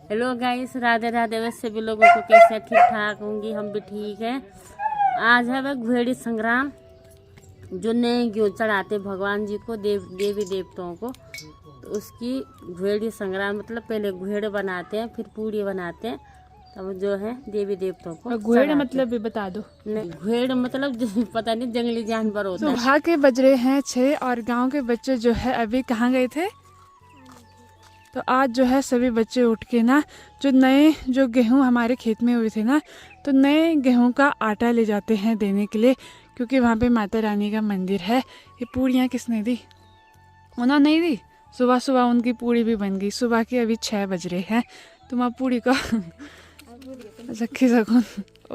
Hello guys, Radhe Radhe. वैसे भी लोगों को कैसे ठीक ठाक होंगी, हम भी ठीक है। आज है वह घुएड़ी संग्राम, जो नए घी चढ़ाते भगवान जी को, देवी देवताओं को। तो उसकी घुएड़ी संग्राम मतलब पहले घुएड़ बनाते हैं, फिर पूड़ी बनाते हैं, तब जो है देवी देवताओं को। घुएड़ मतलब भी बता दो। घुएड़ मतलब पता नहीं, जंगली जानवर होता है। सुबह के बज रहे हैं 6 और गांव के बच्चे जो है अभी कहाँ गए थे। तो आज जो है सभी बच्चे उठ के ना जो गेहूं हमारे खेत में हुए थे ना, तो नए गेहूं का आटा ले जाते हैं देने के लिए, क्योंकि वहाँ पे माता रानी का मंदिर है। ये पूड़ियाँ किसने दी? उन्होंने नहीं दी। सुबह सुबह उनकी पूड़ी भी बन गई। सुबह के अभी 6 बज रहे हैं। तुम आप पूड़ी का रखी सको।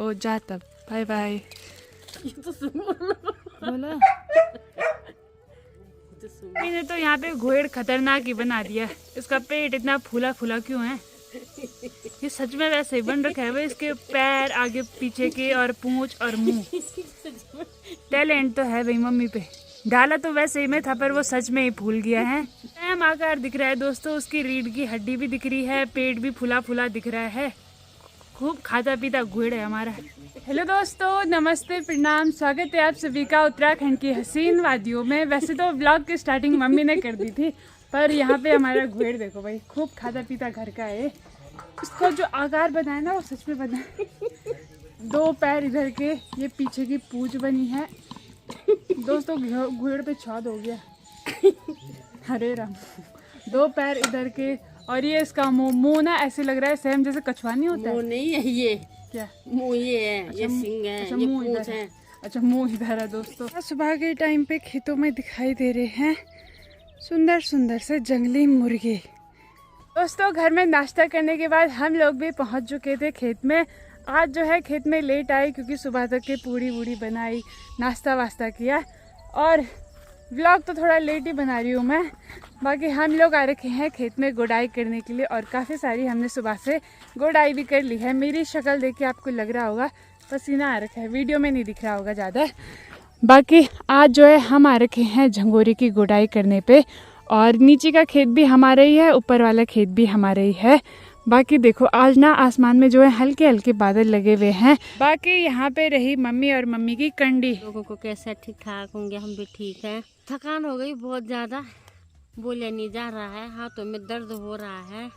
ओ जा तब, बाय बाय। बोला मैंने तो यहाँ पे घुएड़ खतरनाक ही बना दिया। इसका पेट इतना फूला फूला क्यों है? ये सच में वैसे ही बन रखा है। वो इसके पैर आगे पीछे के और पूंछ और मुंह। टैलेंट तो है भाई मम्मी पे। डाला तो वैसे ही में था, पर वो सच में ही फूल गया है। एम आकार दिख रहा है दोस्तों। उसकी रीढ़ की हड्डी भी दिख रही है, पेट भी फूला फूला दिख रहा है। खूब खाता पीता घुएड़ है हमारा। हेलो दोस्तों, नमस्ते, प्रणाम, स्वागत है आप सभी का उत्तराखंड की हसीन वादियों में। वैसे तो व्लॉग की स्टार्टिंग मम्मी ने कर दी थी, पर यहाँ पे हमारा घुएड़ देखो भाई, खूब खाता पीता घर का है। उसका जो आकार बनाया ना, वो सच में बना है। 2 पैर इधर के, ये पीछे की पूंछ बनी है। दोस्तों घुएड़ पे छाद हो गया। हरे राम। 2 पैर इधर के, और ये इसका मुंह ना ऐसे लग रहा है सेम जैसे कछुआ नहीं होता है। मुंह नहीं है ये, क्या मुंह ये है। अच्छा, ये सिंग है। अच्छा, ये मुंह पूंछ इधर है। है। अच्छा, मुंह इधर है दोस्तों। सुबह के टाइम पे खेतों में दिखाई दे रहे हैं सुंदर सुंदर से जंगली मुर्गे। दोस्तों घर में नाश्ता करने के बाद हम लोग भी पहुंच चुके थे खेत में। आज जो है खेत में लेट आए, क्योंकि सुबह तक के पूड़ी वूड़ी बनाई, नाश्ता वास्ता किया, और व्लॉग तो थोड़ा लेट ही बना रही हूँ मैं। बाकी हम लोग आ रखे हैं खेत में गुड़ाई करने के लिए, और काफ़ी सारी हमने सुबह से गुड़ाई भी कर ली है। मेरी शक्ल देख के आपको लग रहा होगा पसीना आ रखा है, वीडियो में नहीं दिख रहा होगा ज़्यादा। बाकी आज जो है हम आ रखे हैं झंगोरी की गुड़ाई करने पे, और नीचे का खेत भी हमारा ही है, ऊपर वाला खेत भी हमारा ही है। बाकी देखो आज ना आसमान में जो है हल्के हल्के बादल लगे हुए हैं। बाकी यहाँ पे रही मम्मी और मम्मी की कंडी। लोगों को कैसे ठीक ठाक होंगे, हम भी ठीक है। थकान हो गई बहुत ज्यादा, बोलिया नहीं जा रहा है, हाथों में दर्द हो रहा है।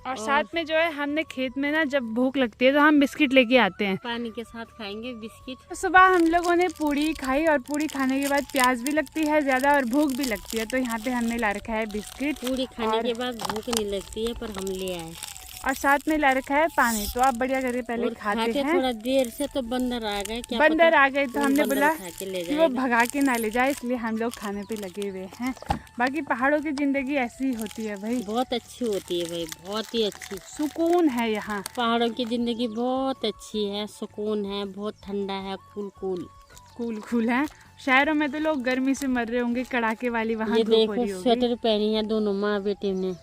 और साथ में जो है हमने खेत में ना जब भूख लगती है तो हम बिस्किट लेके आते हैं, पानी के साथ खाएंगे बिस्किट। तो सुबह हम लोगों ने पूड़ी खाई, और पूड़ी खाने के बाद प्याज भी लगती है ज्यादा और भूख भी लगती है, तो यहाँ पे हमने ला रखा है बिस्किट। पूड़ी खाने के बाद भूख नहीं लगती है, पर हम ले आए, और साथ में ला रखा है पानी। तो आप बढ़िया करके पहले खाते हैं। थोड़ा देर से तो बंदर आ गए। क्या बंदर आ गए तो हमने बोला कि वो भगा के ना ले जाए, इसलिए हम लोग खाने पे लगे हुए हैं। बाकी पहाड़ों की जिंदगी ऐसी ही होती है भाई, बहुत अच्छी होती है भाई, बहुत ही अच्छी। सुकून है यहाँ। पहाड़ों की जिंदगी बहुत अच्छी है, सुकून है, बहुत ठंडा है, कूल कूल है। शहरों में तो लोग गर्मी से मर रहे होंगे, कड़ाके वाली वहाँ धूप हो रही होगी। स्वेटर पहनी है दोनों माँ बेटे ने।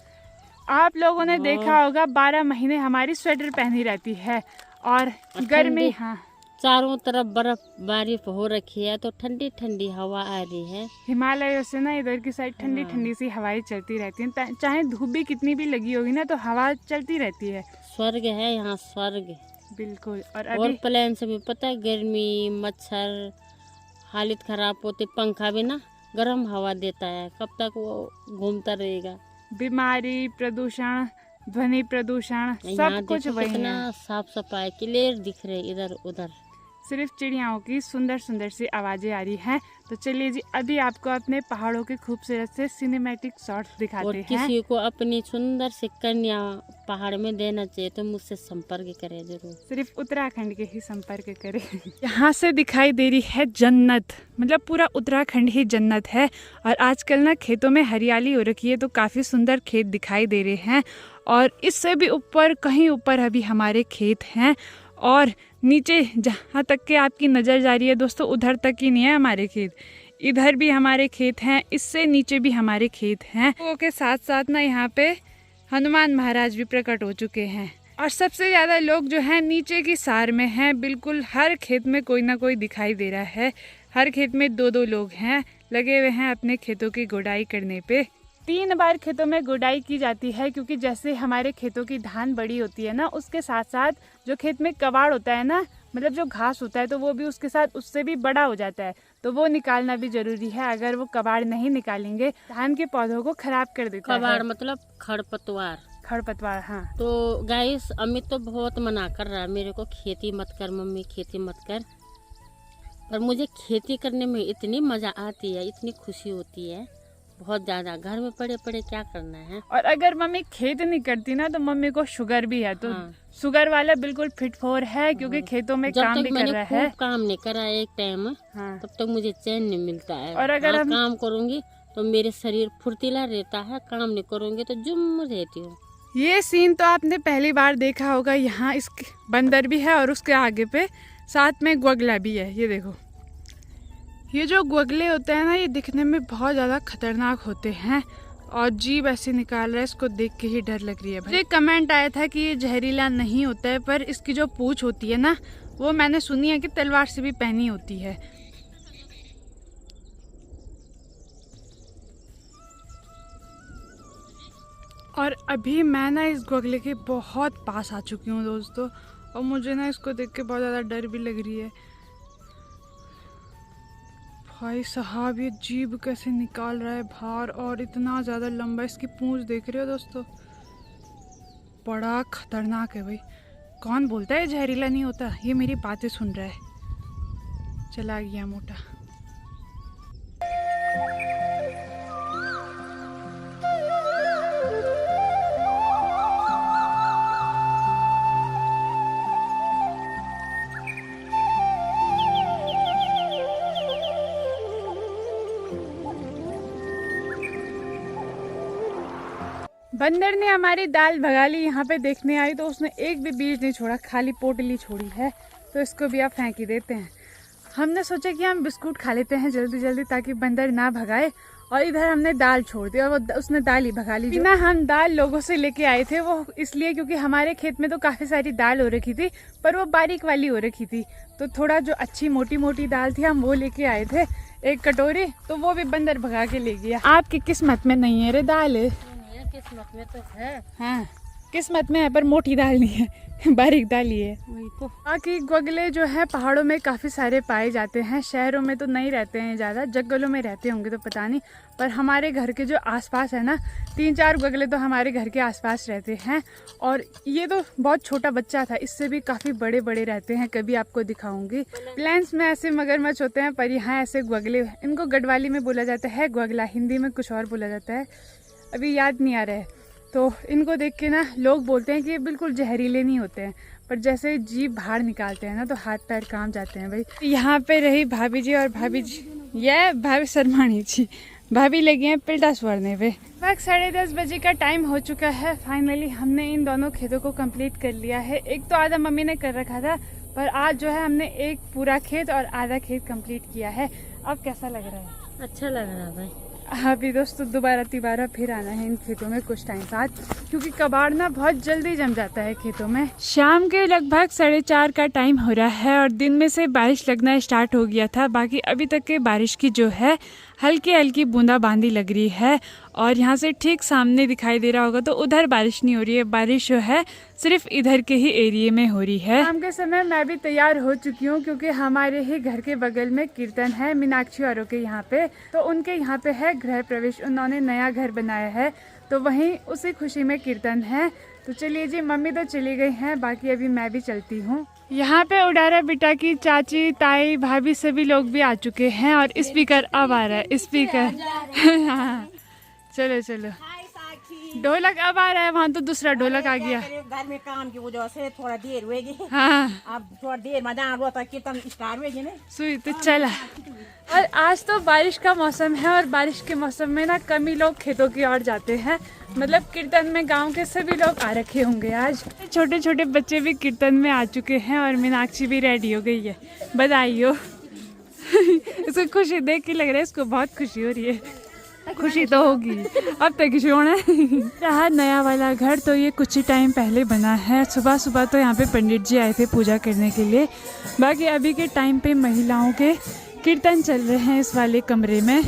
आप लोगों ने देखा होगा 12 महीने हमारी स्वेटर पहनी रहती है, और गर्मी, हाँ, चारों तरफ बर्फबारी हो रखी है, तो ठंडी ठंडी हवा आ रही है। हिमालयों से ना इधर की साइड ठंडी ठंडी सी हवाएं चलती रहती हैं। चाहे धूप भी कितनी भी लगी होगी ना, तो हवा चलती रहती है। स्वर्ग है यहाँ, स्वर्ग बिल्कुल। और प्लेन से भी पता है, गर्मी, मच्छर, हालत खराब होती, पंखा भी ना गर्म हवा देता है, कब तक वो घूमता रहेगा। बीमारी, प्रदूषण, ध्वनि प्रदूषण, सब कुछ वही है। साफ सफाई क्लियर दिख रहे इधर उधर, सिर्फ चिड़ियाओं की सुंदर सुंदर सी आवाजें आ रही हैं। तो चलिए जी, अभी आपको अपने पहाड़ों के खूबसूरत से सिनेमैटिक शॉट्स दिखाते और हैं। किसी को अपनी सुंदर से कन्या पहाड़ में देना चाहिए तो मुझसे संपर्क करें जरूर। सिर्फ उत्तराखंड के ही संपर्क करें। यहाँ से दिखाई दे रही है जन्नत, मतलब पूरा उत्तराखंड ही जन्नत है। और आजकल ना खेतों में हरियाली हो रखी है, तो काफ़ी सुंदर खेत दिखाई दे रहे हैं। और इससे भी ऊपर, कहीं ऊपर अभी हमारे खेत हैं, और नीचे जहाँ तक के आपकी नज़र जा रही है दोस्तों, उधर तक ही नहीं है हमारे खेत, इधर भी हमारे खेत हैं, इससे नीचे भी हमारे खेत हैं। के साथ साथ ना यहाँ पे हनुमान महाराज भी प्रकट हो चुके हैं। और सबसे ज़्यादा लोग जो हैं नीचे की सार में हैं। बिल्कुल हर खेत में कोई ना कोई दिखाई दे रहा है। हर खेत में 2-2 लोग हैं, लगे हुए हैं अपने खेतों की गुड़ाई करने पे। 3 बार खेतों में गुड़ाई की जाती है, क्योंकि जैसे हमारे खेतों की धान बड़ी होती है ना, उसके साथ साथ जो खेत में कबाड़ होता है ना, मतलब जो घास होता है, तो वो भी उसके साथ उससे भी बड़ा हो जाता है, तो वो निकालना भी जरूरी है। अगर वो कबाड़ नहीं निकालेंगे धान के पौधों को खराब कर देता है। कबाड़ मतलब खरपतवार। खरपतवार, हाँ। तो गाइस अमित तो बहुत मना कर रहा है मेरे को, खेती मत कर मम्मी, खेती मत कर। पर मुझे खेती करने में इतनी मजा आती है, इतनी खुशी होती है, बहुत ज्यादा। घर में पड़े पड़े क्या करना है। और अगर मम्मी खेत नहीं करती ना, तो मम्मी को शुगर भी है, तो शुगर वाला बिल्कुल फिट फॉर है, क्योंकि खेतों में काम भी कर रहा है। जब तक काम नहीं करा एक टाइम, तब तक मुझे चैन नहीं मिलता है। और अगर हम काम करूंगी तो मेरे शरीर फुर्तीला रहता है, काम नहीं करूंगी तो जुम्म रहती हूँ। ये सीन तो आपने पहली बार देखा होगा। यहाँ इस बंदर भी है और उसके आगे पे साथ में ग्वगला भी है। ये देखो, ये जो ग्वगले होते हैं ना, ये दिखने में बहुत ज़्यादा खतरनाक होते हैं और जीभ ऐसे निकाल रहा है, इसको देख के ही डर लग रही है। मुझे कमेंट आया था कि ये जहरीला नहीं होता है, पर इसकी जो पूंछ होती है ना, वो मैंने सुनी है कि तलवार से भी पैनी होती है। और अभी मैं ना इस ग्वगले के बहुत पास आ चुकी हूँ दोस्तों, और मुझे ना इसको देख के बहुत ज़्यादा डर भी लग रही है। भाई साहब, ये जीभ कैसे निकाल रहा है बाहर, और इतना ज़्यादा लंबा इसकी पूंछ देख रहे हो दोस्तों, बड़ा खतरनाक है भाई। कौन बोलता है जहरीला नहीं होता, ये मेरी बातें सुन रहा है। चला गया मोटा। बंदर ने हमारी दाल भगा ली। यहाँ पे देखने आई तो उसने एक भी बीज नहीं छोड़ा, खाली पोटली छोड़ी है, तो इसको भी आप फेंक ही देते हैं। हमने सोचा कि हम बिस्कुट खा लेते हैं जल्दी जल्दी, ताकि बंदर ना भगाए, और इधर हमने दाल छोड़ दी और वो उसने दाल ही भगा ली। बिना हम दाल लोगों से लेके आए थे, वो इसलिए क्योंकि हमारे खेत में तो काफ़ी सारी दाल हो रखी थी, पर वो बारीक वाली हो रखी थी, तो थोड़ा जो अच्छी मोटी मोटी दाल थी हम वो लेके आए थे, एक कटोरी, तो वो भी बंदर भगा के ले गया। आपकी किस्मत में नहीं है रे दाल। किस्मत में तो है। हाँ, किस्मत में है, पर मोटी दाल नहीं है, बारीक दाल ही है। वही तो। बाकी ग्वगले जो है पहाड़ों में काफ़ी सारे पाए जाते हैं, शहरों में तो नहीं रहते हैं ज़्यादा, जंगलों में रहते होंगे तो पता नहीं, पर हमारे घर के जो आसपास है ना, 3-4 ग्वगले तो हमारे घर के आसपास रहते हैं। और ये तो बहुत छोटा बच्चा था, इससे भी काफ़ी बड़े बड़े रहते हैं, कभी आपको दिखाऊंगी। प्लेन्स में ऐसे मगरमच्छ होते हैं, पर यहाँ ऐसे ग्वगले, इनको गढ़वाली में बोला जाता है ग्वगला, हिंदी में कुछ और बोला जाता है, अभी याद नहीं आ रहा है। तो इनको देख के ना लोग बोलते हैं कि ये बिल्कुल जहरीले नहीं होते हैं, पर जैसे जीभ बाहर निकालते हैं ना, तो हाथ पैर काम जाते हैं भाई। यहाँ पे रही भाभी जी, और भाभी जी, ये भाभी शर्माणी जी, भाभी लगी हैं पिल्टा स्वरने पे। वक्त 10:30 बजे का टाइम हो चुका है। फाइनली हमने इन दोनों खेतों को कंप्लीट कर लिया है। एक तो आधा मम्मी ने कर रखा था, पर आज जो है हमने एक पूरा खेत और आधा खेत कंप्लीट किया है। अब कैसा लग रहा है? अच्छा लग रहा है भाई। अभी दोस्तों दोबारा फिर आना है इन खेतों में कुछ टाइम बाद, क्योंकि कबाड़ ना बहुत जल्दी जम जाता है खेतों में। शाम के लगभग 4:30 का टाइम हो रहा है और दिन में से बारिश लगना स्टार्ट हो गया था। बाकी अभी तक के बारिश की जो है हल्की हल्की बूंदाबांदी लग रही है, और यहाँ से ठीक सामने दिखाई दे रहा होगा तो उधर बारिश नहीं हो रही है, बारिश जो है सिर्फ इधर के ही एरिया में हो रही है। शाम के समय मैं भी तैयार हो चुकी हूँ, क्योंकि हमारे ही घर के बगल में कीर्तन है मीनाक्षी औरों के यहाँ पे, तो उनके यहाँ पे है गृह प्रवेश, उन्होंने नया घर बनाया है, तो वहीं उसी खुशी में कीर्तन है। तो चलिए जी, मम्मी तो चली गई हैं, बाकी अभी मैं भी चलती हूँ। यहाँ पे उडारा बेटा की चाची, ताई, भाभी सभी लोग भी आ चुके हैं, और स्पीकर अब आ रहा है, स्पीकर हाँ, चलो चलो, ढोलक अब आ रहा है, वहाँ तो दूसरा ढोलक आ गया। घर में काम की वजह से थोड़ा देर हुएगी। हाँ, अब थोड़ा देर में जाना था, कीर्तन स्टार्ट हुएगी ना, सुई तो चला। और आज तो बारिश का मौसम है, और बारिश के मौसम में ना कम ही लोग खेतों की ओर जाते हैं, मतलब कीर्तन में गांव के सभी लोग आ रखे होंगे आज। छोटे छोटे बच्चे भी कीर्तन में आ चुके हैं, और मीनाक्षी भी रेडी हो गई है, बधाई हो। इसको खुशी देख के लग रहा है इसको बहुत खुशी हो रही है। खुशी तो होगी, अब तक खुशी होना है। रहा नया वाला घर, तो ये कुछ ही टाइम पहले बना है। सुबह सुबह तो यहाँ पे पंडित जी आए थे पूजा करने के लिए। बाकी अभी के टाइम पे महिलाओं के कीर्तन चल रहे हैं इस वाले कमरे में।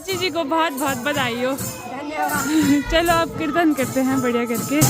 जी को बहुत बहुत बधाई हो। धन्यवाद। चलो अब कीर्तन करते हैं बढ़िया करके।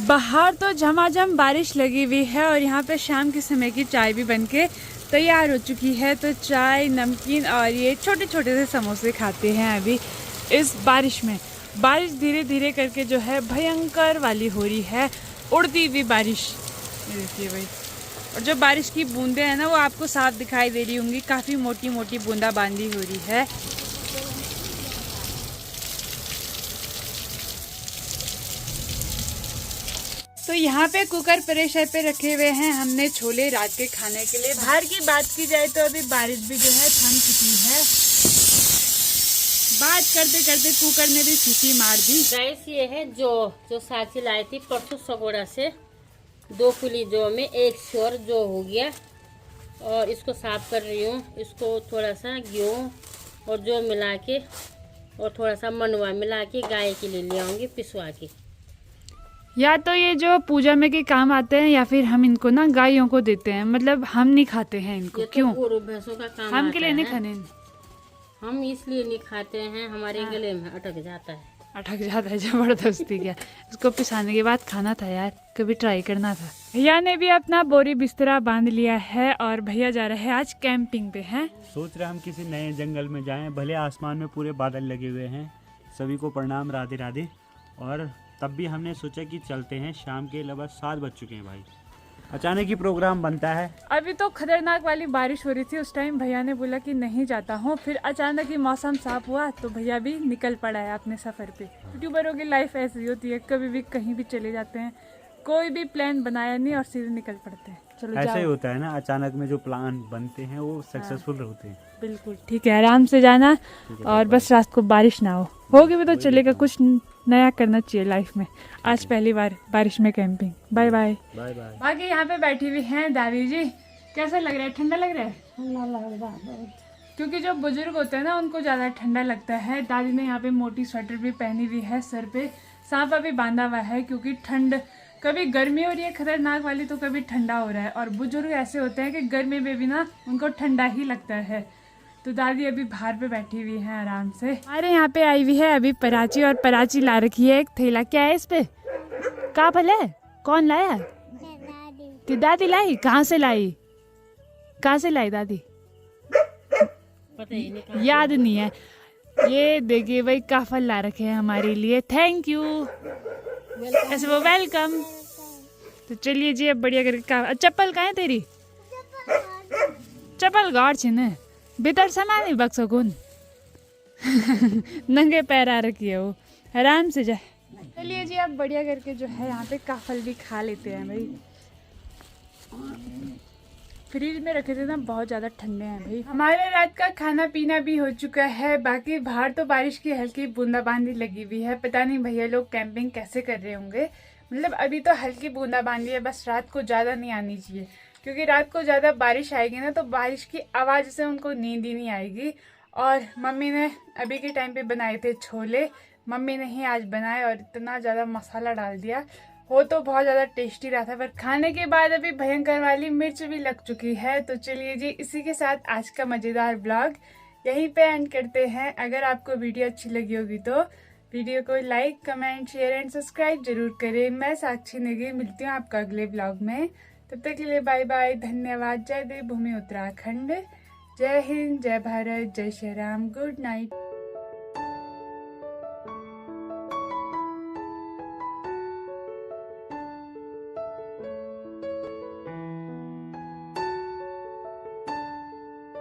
बाहर तो झमाझम बारिश लगी हुई है और यहाँ पे शाम के समय की चाय भी बनके तैयार हो चुकी है। तो चाय, नमकीन और ये छोटे छोटे से समोसे खाते हैं अभी इस बारिश में। बारिश धीरे धीरे करके जो है भयंकर वाली हो रही है, उड़ती हुई बारिश। ये देखिए भाई, और जो बारिश की बूंदें हैं ना वो आपको साफ दिखाई दे रही होंगी, काफ़ी मोटी मोटी बूंदाबांदी हो रही है। तो यहाँ पे कुकर प्रेशर पे रखे हुए हैं हमने छोले रात के खाने के लिए। बाहर की बात की जाए तो अभी बारिश भी जो है थम चुकी है। बात करते करते कुकर ने भी सीटी मार दी। गाइस ये है जो साची लाई थी परसों सगोड़ा से, 2 फुली जो में 1 श्योर जो हो गया, और इसको साफ कर रही हूँ। इसको थोड़ा सा गेहूँ और जो मिला के और थोड़ा सा मनवा मिला के गाय के लिए ले आऊँगी पिसवा के। या तो ये जो पूजा में के काम आते हैं या फिर हम इनको ना गायों को देते हैं, मतलब हम नहीं खाते हैं इनको। ये तो क्यों? गोरू भैंसों का काम हम के लिए आता नहीं है। खाने, हम इसलिए नहीं खाते हैं, हमारे गले में अटक जाता है। अटक जाता है जबरदस्ती। क्या इसको पिसाने के बाद खाना था यार, कभी ट्राई करना था। भैया ने भी अपना बोरी बिस्तरा बांध लिया है और भैया जा रहे हैं आज कैंपिंग पे हैं। सोच रहे हम किसी नए जंगल में जाएं, भले आसमान में पूरे बादल लगे हुए हैं। सभी को प्रणाम, राधे राधे। और तब भी हमने सोचा कि चलते हैं, शाम के लगभग 7 बज चुके हैं भाई। अचानक ही प्रोग्राम बनता है। अभी तो खतरनाक वाली बारिश हो रही थी, उस टाइम भैया ने बोला कि नहीं जाता हूँ, फिर अचानक ही मौसम साफ हुआ तो भैया भी निकल पड़ा है अपने सफर पे। यूट्यूबरों की लाइफ ऐसी होती है, कभी भी कहीं भी चले जाते हैं, कोई भी प्लान बनाया नहीं और सीधे निकल पड़ते हैं। चलो ऐसा ही जाओ। होता है ना, अचानक में जो प्लान बनते हैं वो सक्सेसफुल होते हैं। बिल्कुल ठीक है, आराम से जाना और बस रात को बारिश ना होगी भी तो चलेगा। कुछ नया करना चाहिए लाइफ में। आज पहली बार बारिश में camping. Bye bye. Bye bye. बाकी यहाँ पे बैठी हुई हैं दादी जी। कैसा लग रहा है? ठंडा लग रहा है? क्योंकि जो बुजुर्ग होते हैं ना उनको ज़्यादा ठंडा लगता है। दादी ने यहाँ पे मोटी स्वेटर भी पहनी हुई है, सर पे सांपा भी बांधा हुआ है, क्योंकि ठंड कभी गर्मी हो रही है खतरनाक वाली तो कभी ठंडा हो रहा है। और बुजुर्ग ऐसे होते हैं कि गर्मी में भी ना उनको ठंडा ही लगता है। तो दादी अभी बाहर पे बैठी हुई हैं आराम से। हमारे यहाँ पे आई हुई है अभी पराची, और पराची ला रखी है एक थैला। क्या है इस पे? का फल है? कौन लाया? दादी लाई। कहाँ से लाई? कहाँ से लाई दादी? पता ही नहीं, याद नहीं है। ये देखिए भाई का फल ला रखे हैं हमारे लिए। Thank you. ऐसे वो वेलकम। तो चलिए जी अब बढ़िया करके का। चप्पल कहाँ है तेरी? चप्पल सिंगल गार्ड छे ने भीतर समा नहीं बक सकुन नंगे पैर आ रखी है वो, आराम से जाए। चलिए जी आप बढ़िया करके जो है यहाँ पे काफल भी खा लेते हैं भाई। फ्रिज में रखे थे ना, बहुत ज़्यादा ठंडे हैं भाई। हमारे रात का खाना पीना भी हो चुका है, बाकी बाहर तो बारिश की हल्की बूंदाबांदी लगी हुई है। पता नहीं भैया लोग कैंपिंग कैसे कर रहे होंगे। मतलब अभी तो हल्की बूंदाबांदी है, बस रात को ज़्यादा नहीं आनी चाहिए, क्योंकि रात को ज़्यादा बारिश आएगी ना तो बारिश की आवाज़ से उनको नींद ही नहीं आएगी। और मम्मी ने अभी के टाइम पे बनाए थे छोले, मम्मी ने ही आज बनाए और इतना ज़्यादा मसाला डाल दिया, हो तो बहुत ज़्यादा टेस्टी रहा था, पर खाने के बाद अभी भयंकर वाली मिर्च भी लग चुकी है। तो चलिए जी इसी के साथ आज का मज़ेदार ब्लॉग यहीं पे एंड करते हैं। अगर आपको वीडियो अच्छी लगी होगी तो वीडियो को like, comment, share and subscribe जरूर करें। मैं साक्षी नेगी मिलती हूँ आपका अगले ब्लॉग में, तब तक के लिए बाय बाय, धन्यवाद। जय देवभूमि उत्तराखंड, जय हिंद, जय भारत, जय श्री राम, गुड नाइट।